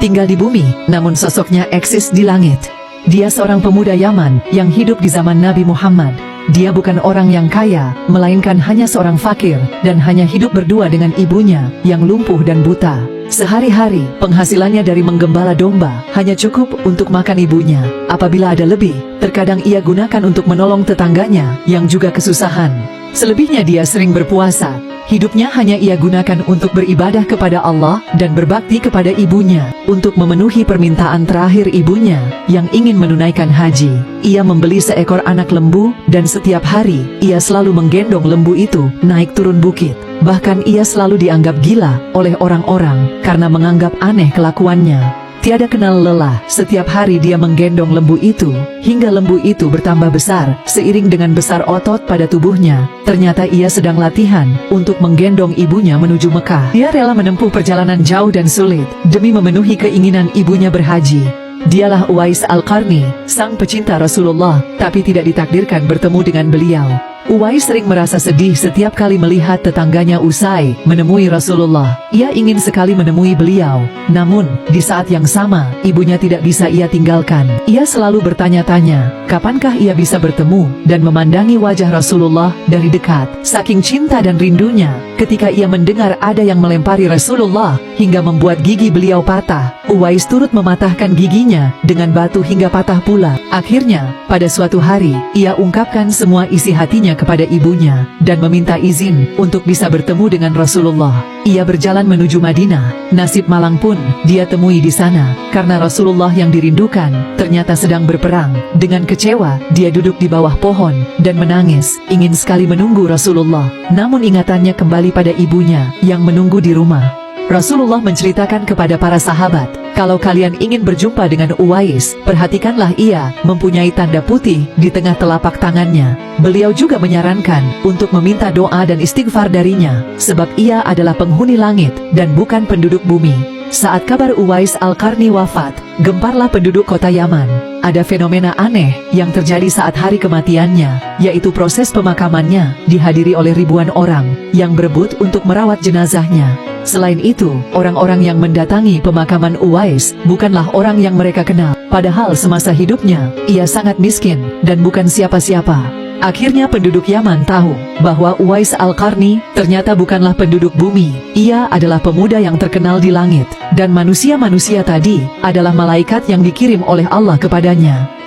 tinggal di bumi, namun sosoknya eksis di langit. Dia seorang pemuda Yaman yang hidup di zaman Nabi Muhammad. Dia bukan orang yang kaya, melainkan hanya seorang fakir, dan hanya hidup berdua dengan ibunya, yang lumpuh dan buta. Sehari-hari, penghasilannya dari menggembala domba, hanya cukup untuk makan ibunya. Apabila ada lebih, terkadang ia gunakan untuk menolong tetangganya, yang juga kesusahan. Selebihnya dia sering berpuasa. Hidupnya hanya ia gunakan untuk beribadah kepada Allah dan berbakti kepada ibunya, untuk memenuhi permintaan terakhir ibunya yang ingin menunaikan haji. Ia membeli seekor anak lembu, dan setiap hari ia selalu menggendong lembu itu naik turun bukit. Bahkan ia selalu dianggap gila oleh orang-orang karena menganggap aneh kelakuannya. Tiada kenal lelah, setiap hari dia menggendong lembu itu, hingga lembu itu bertambah besar, seiring dengan besar otot pada tubuhnya. Ternyata ia sedang latihan untuk menggendong ibunya menuju Mekah. Dia rela menempuh perjalanan jauh dan sulit, demi memenuhi keinginan ibunya berhaji. Dialah Uwais Al-Qarni, sang pecinta Rasulullah, tapi tidak ditakdirkan bertemu dengan beliau. Uwais sering merasa sedih setiap kali melihat tetangganya usai menemui Rasulullah. Ia ingin sekali menemui beliau, namun di saat yang sama, ibunya tidak bisa ia tinggalkan. Ia selalu bertanya-tanya, kapankah ia bisa bertemu dan memandangi wajah Rasulullah dari dekat. Saking cinta dan rindunya, ketika ia mendengar ada yang melempari Rasulullah hingga membuat gigi beliau patah, Uwais turut mematahkan giginya dengan batu hingga patah pula. Akhirnya, pada suatu hari, ia ungkapkan semua isi hatinya kepada ibunya dan meminta izin untuk bisa bertemu dengan Rasulullah. Ia berjalan menuju Madinah. Nasib malang pun dia temui di sana, karena Rasulullah yang dirindukan ternyata sedang berperang. Dengan kecewa, dia duduk di bawah pohon dan menangis, ingin sekali menunggu Rasulullah. Namun ingatannya kembali pada ibunya yang menunggu di rumah. Rasulullah menceritakan kepada para sahabat, kalau kalian ingin berjumpa dengan Uwais, perhatikanlah ia mempunyai tanda putih di tengah telapak tangannya. Beliau juga menyarankan untuk meminta doa dan istighfar darinya, sebab ia adalah penghuni langit dan bukan penduduk bumi. Saat kabar Uwais Al-Qarni wafat, gemparlah penduduk kota Yaman. Ada fenomena aneh yang terjadi saat hari kematiannya, yaitu proses pemakamannya dihadiri oleh ribuan orang yang berebut untuk merawat jenazahnya. Selain itu, orang-orang yang mendatangi pemakaman Uwais bukanlah orang yang mereka kenal. Padahal semasa hidupnya, ia sangat miskin dan bukan siapa-siapa. Akhirnya penduduk Yaman tahu bahwa Uwais Al-Qarni ternyata bukanlah penduduk bumi. Ia adalah pemuda yang terkenal di langit, dan manusia-manusia tadi adalah malaikat yang dikirim oleh Allah kepadanya.